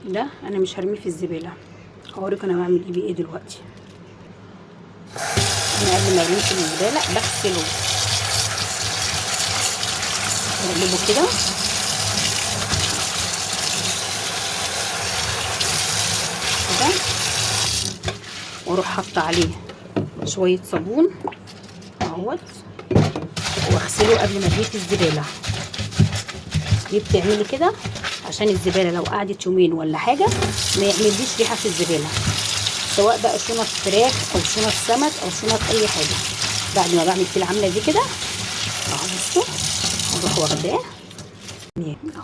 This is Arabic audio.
ده انا مش هرميه في الزباله، هوريكم انا بعمل ايه دلوقتي. انا قبل ما ارميه في الزباله بغسله، بقلبه كده كده، واروح حاطه عليه شويه صابون اهوت، واغسله قبل ما ارميه في الزباله. دي بتعملي كده عشان الزباله لو قعدت يومين ولا حاجه ما يعمليش ريحه في الزباله، سواء بقى شنط فراخ او شنط سمك او شنط اي حاجه. بعد ما بعمل كده العمله دي كده اهو، بصوا اروح واخداه اهو